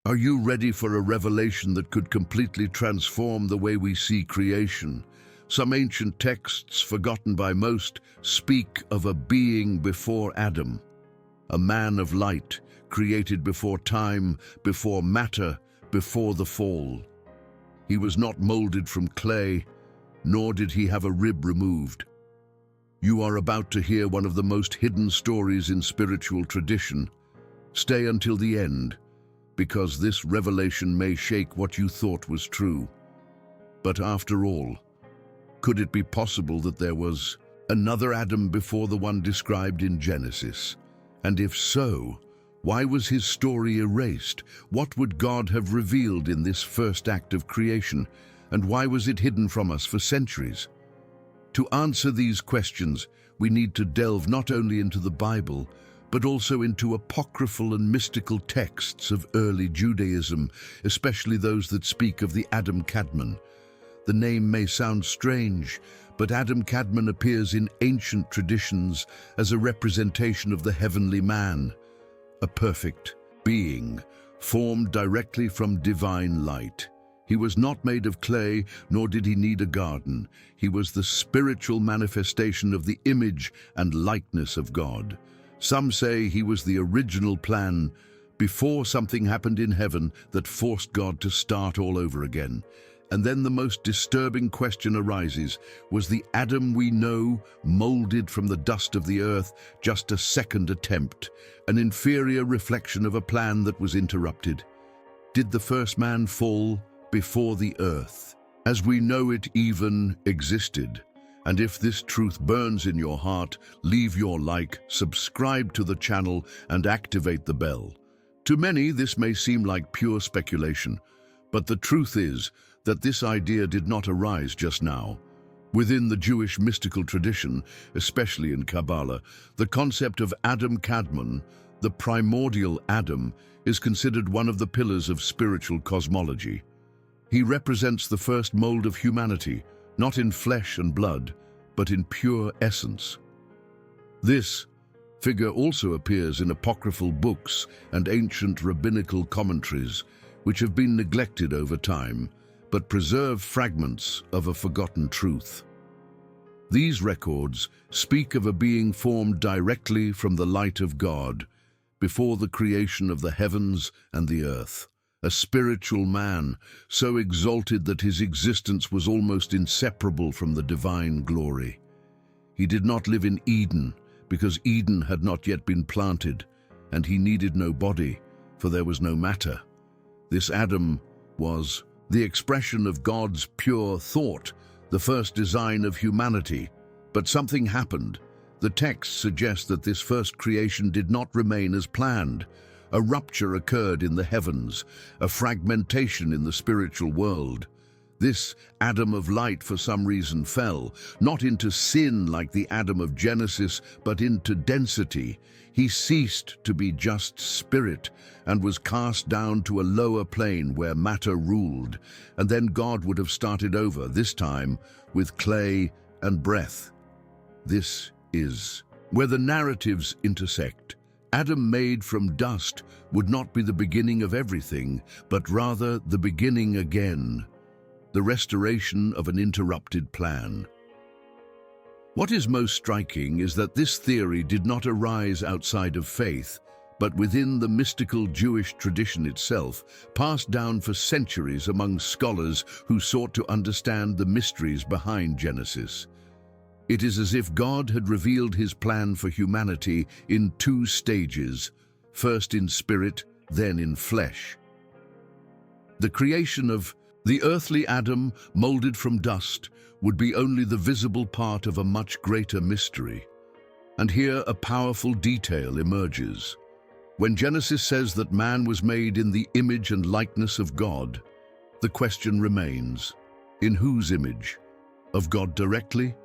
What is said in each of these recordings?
Are you ready for a revelation that could completely transform the way we see creation? Some ancient texts, forgotten by most, speak of a being before Adam, a man of light, created before time, before matter, before the fall. He was not molded from clay, nor did he have a rib removed. You are about to hear one of the most hidden stories in spiritual tradition. Stay until the end, because this revelation may shake what you thought was true. But after all, could it be possible that there was another Adam before the one described in Genesis? And if so, why was his story erased? What would God have revealed in this first act of creation? And why was it hidden from us for centuries? To answer these questions, we need to delve not only into the Bible, but also into apocryphal and mystical texts of early Judaism, especially those that speak of the Adam Kadmon. The name may sound strange, but Adam Kadmon appears in ancient traditions as a representation of the heavenly man, a perfect being, formed directly from divine light. He was not made of clay, nor did he need a garden. He was the spiritual manifestation of the image and likeness of God. Some say he was the original plan before something happened in heaven that forced God to start all over again. And then the most disturbing question arises: was the Adam we know molded from the dust of the earth just a second attempt, an inferior reflection of a plan that was interrupted? Did the first man fall before the earth, as we know it even existed? And if this truth burns in your heart, leave your like, subscribe to the channel, and activate the bell. To many, this may seem like pure speculation, but the truth is that this idea did not arise just now. Within the Jewish mystical tradition, especially in Kabbalah, the concept of Adam Kadmon, the primordial Adam, is considered one of the pillars of spiritual cosmology. He represents the first mold of humanity, not in flesh and blood, but in pure essence. This figure also appears in apocryphal books and ancient rabbinical commentaries, which have been neglected over time, but preserve fragments of a forgotten truth. These records speak of a being formed directly from the light of God, before the creation of the heavens and the earth. A spiritual man, so exalted that his existence was almost inseparable from the divine glory. He did not live in Eden, because Eden had not yet been planted, and he needed no body, for there was no matter. This Adam was the expression of God's pure thought, the first design of humanity. But something happened. The text suggests that this first creation did not remain as planned. A rupture occurred in the heavens, a fragmentation in the spiritual world. This Adam of light for some reason fell, not into sin like the Adam of Genesis, but into density. He ceased to be just spirit and was cast down to a lower plane where matter ruled. And then God would have started over, this time with clay and breath. This is where the narratives intersect. Adam made from dust would not be the beginning of everything, but rather the beginning again, the restoration of an interrupted plan. What is most striking is that this theory did not arise outside of faith, but within the mystical Jewish tradition itself, passed down for centuries among scholars who sought to understand the mysteries behind Genesis. It is as if God had revealed his plan for humanity in two stages, first in spirit, then in flesh. The creation of the earthly Adam, molded from dust, would be only the visible part of a much greater mystery. And here a powerful detail emerges. When Genesis says that man was made in the image and likeness of God, the question remains, in whose image? Of God directly,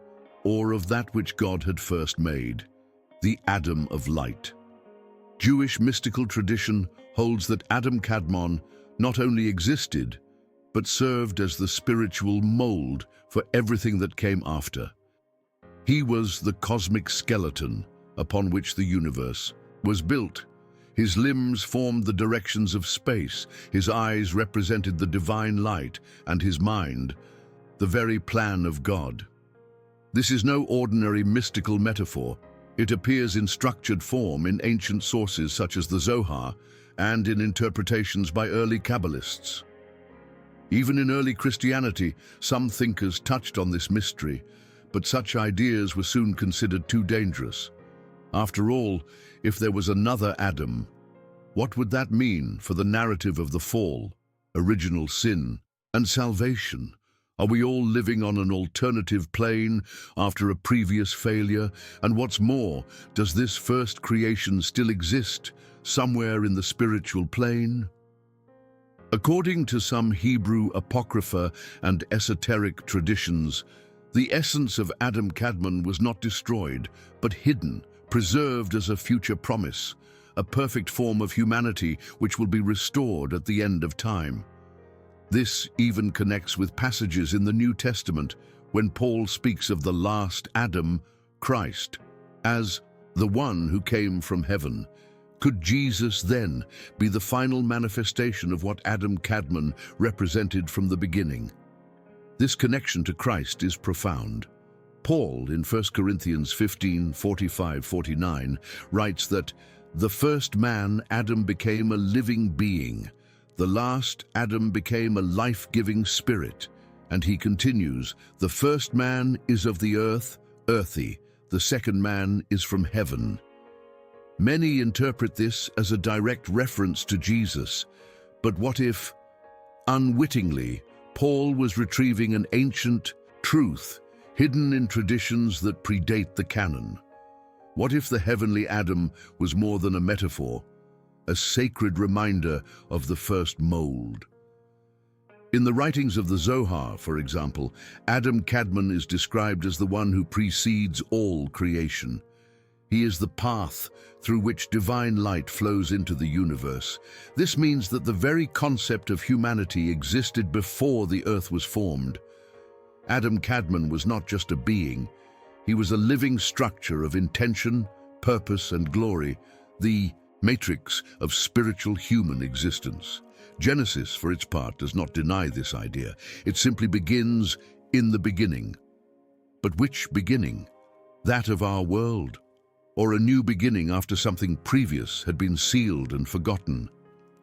or of that which God had first made, the Adam of light? Jewish mystical tradition holds that Adam Kadmon not only existed, but served as the spiritual mold for everything that came after. He was the cosmic skeleton upon which the universe was built. His limbs formed the directions of space, his eyes represented the divine light, and his mind, the very plan of God. This is no ordinary mystical metaphor. It appears in structured form in ancient sources such as the Zohar and in interpretations by early Kabbalists. Even in early Christianity, some thinkers touched on this mystery, but such ideas were soon considered too dangerous. After all, if there was another Adam, what would that mean for the narrative of the fall, original sin, and salvation? Are we all living on an alternative plane after a previous failure? And what's more, does this first creation still exist somewhere in the spiritual plane? According to some Hebrew apocrypha and esoteric traditions, the essence of Adam Kadmon was not destroyed, but hidden, preserved as a future promise, a perfect form of humanity which will be restored at the end of time. This even connects with passages in the New Testament when Paul speaks of the last Adam, Christ, as the one who came from heaven. Could Jesus then be the final manifestation of what Adam Kadmon represented from the beginning? This connection to Christ is profound. Paul, in 1 Corinthians 15:45-49, writes that the first man, Adam, became a living being. The last Adam became a life-giving spirit. And he continues, the first man is of the earth, earthy. The second man is from heaven. Many interpret this as a direct reference to Jesus. But what if, unwittingly, Paul was retrieving an ancient truth hidden in traditions that predate the canon? What if the heavenly Adam was more than a metaphor, a sacred reminder of the first mold? In the writings of the Zohar, for example, Adam Kadmon is described as the one who precedes all creation. He is the path through which divine light flows into the universe. This means that the very concept of humanity existed before the earth was formed. Adam Kadmon was not just a being. He was a living structure of intention, purpose, and glory, the matrix of spiritual human existence. Genesis, for its part, does not deny this idea. It simply begins in the beginning. But which beginning? That of our world? Or a new beginning after something previous had been sealed and forgotten?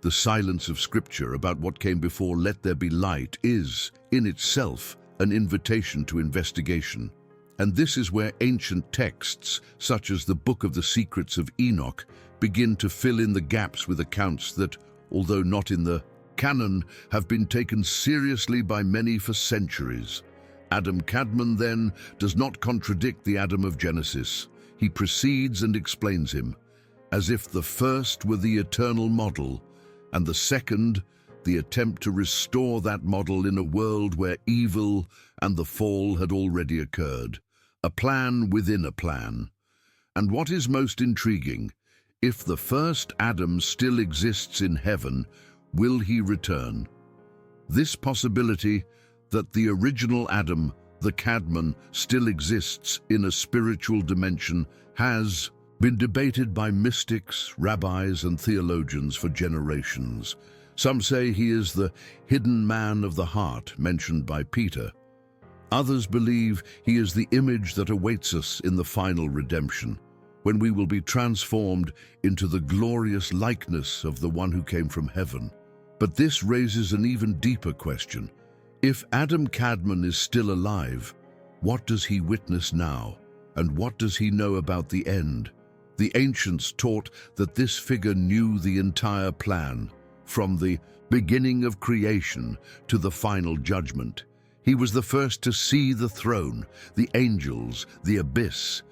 The silence of Scripture about what came before "let there be light" is, in itself, an invitation to investigation. And this is where ancient texts, such as the Book of the Secrets of Enoch, begin to fill in the gaps with accounts that, although not in the canon, have been taken seriously by many for centuries. Adam Kadmon, then, does not contradict the Adam of Genesis. He precedes and explains him, as if the first were the eternal model, and the second, the attempt to restore that model in a world where evil and the fall had already occurred. A plan within a plan. And what is most intriguing, if the first Adam still exists in heaven, will he return? This possibility that the original Adam, the Kadmon, still exists in a spiritual dimension has been debated by mystics, rabbis, and theologians for generations. Some say he is the hidden man of the heart mentioned by Peter. Others believe he is the image that awaits us in the final redemption, when we will be transformed into the glorious likeness of the one who came from heaven. But this raises an even deeper question. If Adam Kadmon is still alive, what does he witness now? And what does he know about the end? The ancients taught that this figure knew the entire plan, from the beginning of creation to the final judgment. He was the first to see the throne, the angels, the abyss,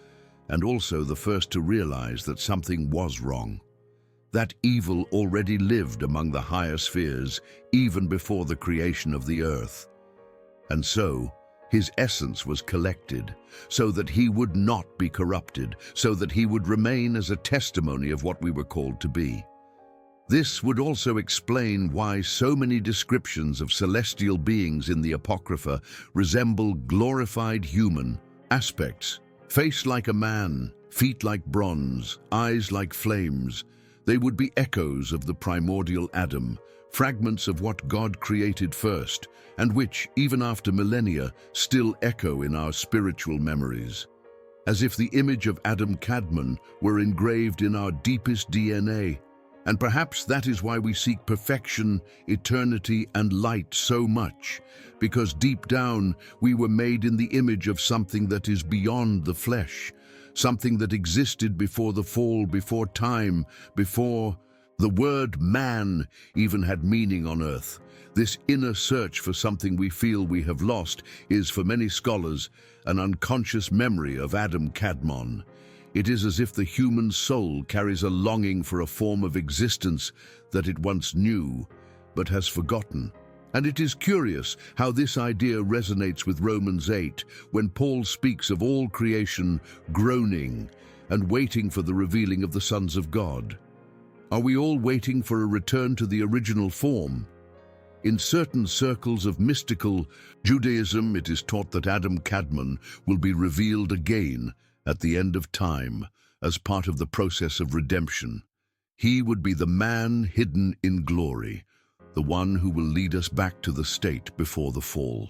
and also the first to realize that something was wrong. That evil already lived among the higher spheres even before the creation of the earth. And so, his essence was collected, so that he would not be corrupted, so that he would remain as a testimony of what we were called to be. This would also explain why so many descriptions of celestial beings in the Apocrypha resemble glorified human aspects. Face like a man, feet like bronze, eyes like flames. They would be echoes of the primordial Adam, fragments of what God created first, and which, even after millennia, still echo in our spiritual memories. As if the image of Adam Kadmon were engraved in our deepest DNA. And perhaps that is why we seek perfection, eternity, and light so much, because deep down we were made in the image of something that is beyond the flesh, something that existed before the fall, before time, before the word man even had meaning on earth. This inner search for something we feel we have lost is, for many scholars, an unconscious memory of Adam Kadmon. It is as if the human soul carries a longing for a form of existence that it once knew, but has forgotten. And it is curious how this idea resonates with Romans 8, when Paul speaks of all creation groaning and waiting for the revealing of the sons of God. Are we all waiting for a return to the original form? In certain circles of mystical Judaism, it is taught that Adam Kadmon will be revealed again at the end of time as part of the process of redemption. He would be the man hidden in glory, the one who will lead us back to the state before the fall.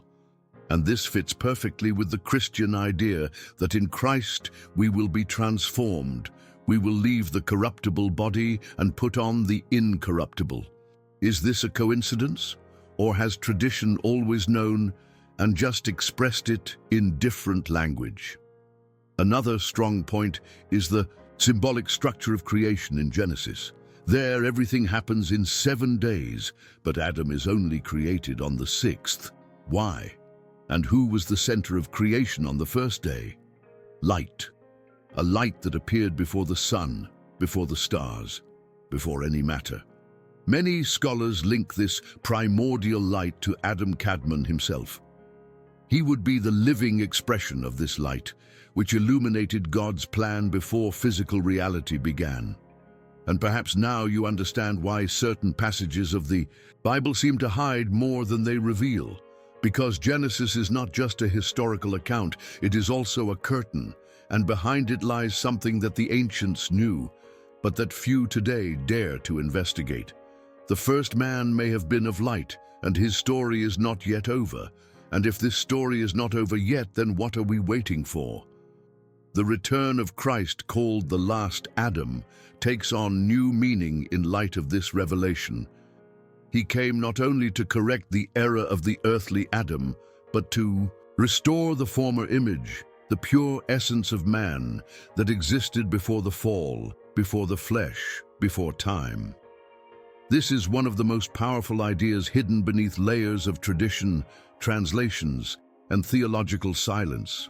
And this fits perfectly with the Christian idea that in Christ we will be transformed. We will leave the corruptible body and put on the incorruptible. Is this a coincidence? Or has tradition always known and just expressed it in different language? Another strong point is the symbolic structure of creation in Genesis. There, everything happens in 7 days, but Adam is only created on the 6th. Why? And who was the center of creation on the first day? Light. A light that appeared before the sun, before the stars, before any matter. Many scholars link this primordial light to Adam Kadmon himself. He would be the living expression of this light, which illuminated God's plan before physical reality began. And perhaps now you understand why certain passages of the Bible seem to hide more than they reveal. Because Genesis is not just a historical account, it is also a curtain, and behind it lies something that the ancients knew, but that few today dare to investigate. The first man may have been of light, and his story is not yet over. And if this story is not over yet, then what are we waiting for? The return of Christ, called the last Adam, takes on new meaning in light of this revelation. He came not only to correct the error of the earthly Adam, but to restore the former image, the pure essence of man that existed before the fall, before the flesh, before time. This is one of the most powerful ideas hidden beneath layers of tradition, translations, and theological silence.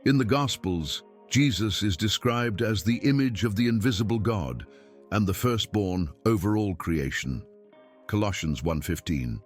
In the Gospels, Jesus is described as the image of the invisible God and the firstborn over all creation. Colossians 1:15.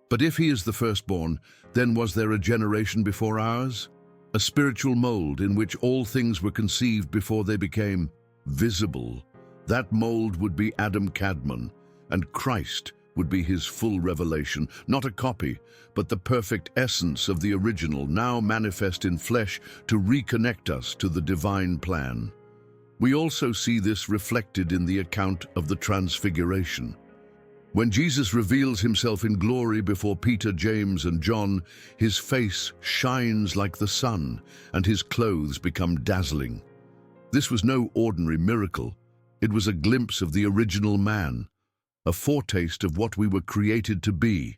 But if he is the firstborn, then was there a generation before ours? A spiritual mold in which all things were conceived before they became visible. That mold would be Adam Kadmon, and Christ would be his full revelation, not a copy, but the perfect essence of the original, now manifest in flesh to reconnect us to the divine plan. We also see this reflected in the account of the Transfiguration. When Jesus reveals himself in glory before Peter, James, and John, his face shines like the sun, and his clothes become dazzling. This was no ordinary miracle. It was a glimpse of the original man, a foretaste of what we were created to be,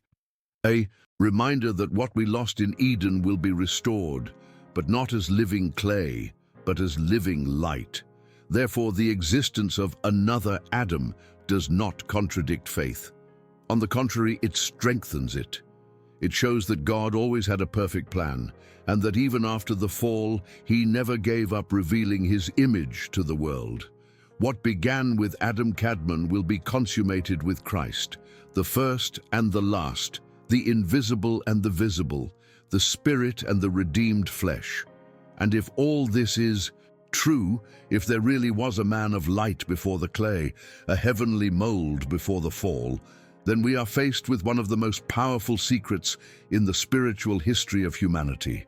a reminder that what we lost in Eden will be restored, but not as living clay, but as living light. Therefore, the existence of another Adam does not contradict faith. On the contrary, it strengthens it. It shows that God always had a perfect plan, and that even after the fall, he never gave up revealing his image to the world. What began with Adam Kadmon will be consummated with Christ, the first and the last, the invisible and the visible, the spirit and the redeemed flesh. And if all this is true, if there really was a man of light before the clay, a heavenly mold before the fall, then we are faced with one of the most powerful secrets in the spiritual history of humanity.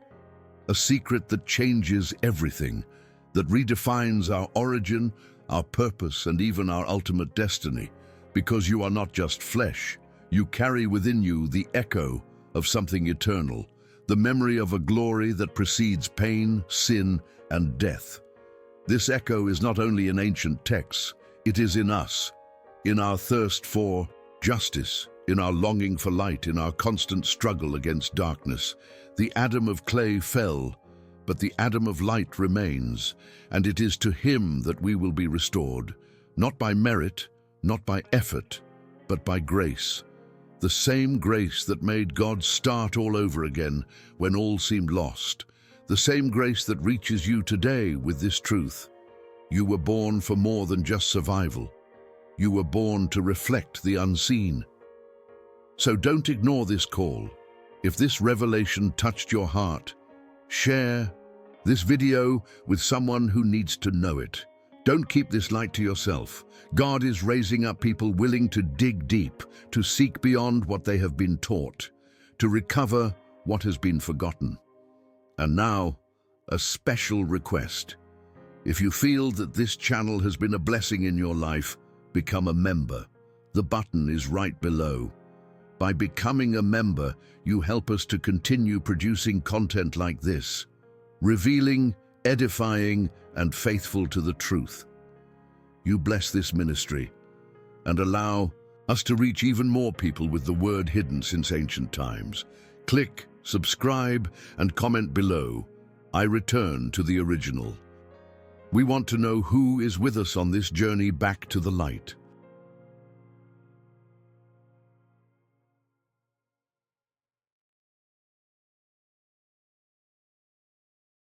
A secret that changes everything, that redefines our origin, our purpose, and even our ultimate destiny, because you are not just flesh. You carry within you the echo of something eternal, the memory of a glory that precedes pain, sin, and death. This echo is not only in ancient texts, it is in us, in our thirst for justice, in our longing for light, in our constant struggle against darkness. The Adam of clay fell, but the Adam of light remains, and it is to him that we will be restored, not by merit, not by effort, but by grace. The same grace that made God start all over again when all seemed lost. The same grace that reaches you today with this truth. You were born for more than just survival. You were born to reflect the unseen. So don't ignore this call. If this revelation touched your heart, share this video with someone who needs to know it. Don't keep this light to yourself. God is raising up people willing to dig deep, to seek beyond what they have been taught, to recover what has been forgotten. And now, a special request. If you feel that this channel has been a blessing in your life, become a member. The button is right below. By becoming a member, you help us to continue producing content like this, revealing, edifying, and faithful to the truth. You bless this ministry and allow us to reach even more people with the word hidden since ancient times. Click, subscribe, and comment below. I return to the original. We want to know who is with us on this journey back to the light.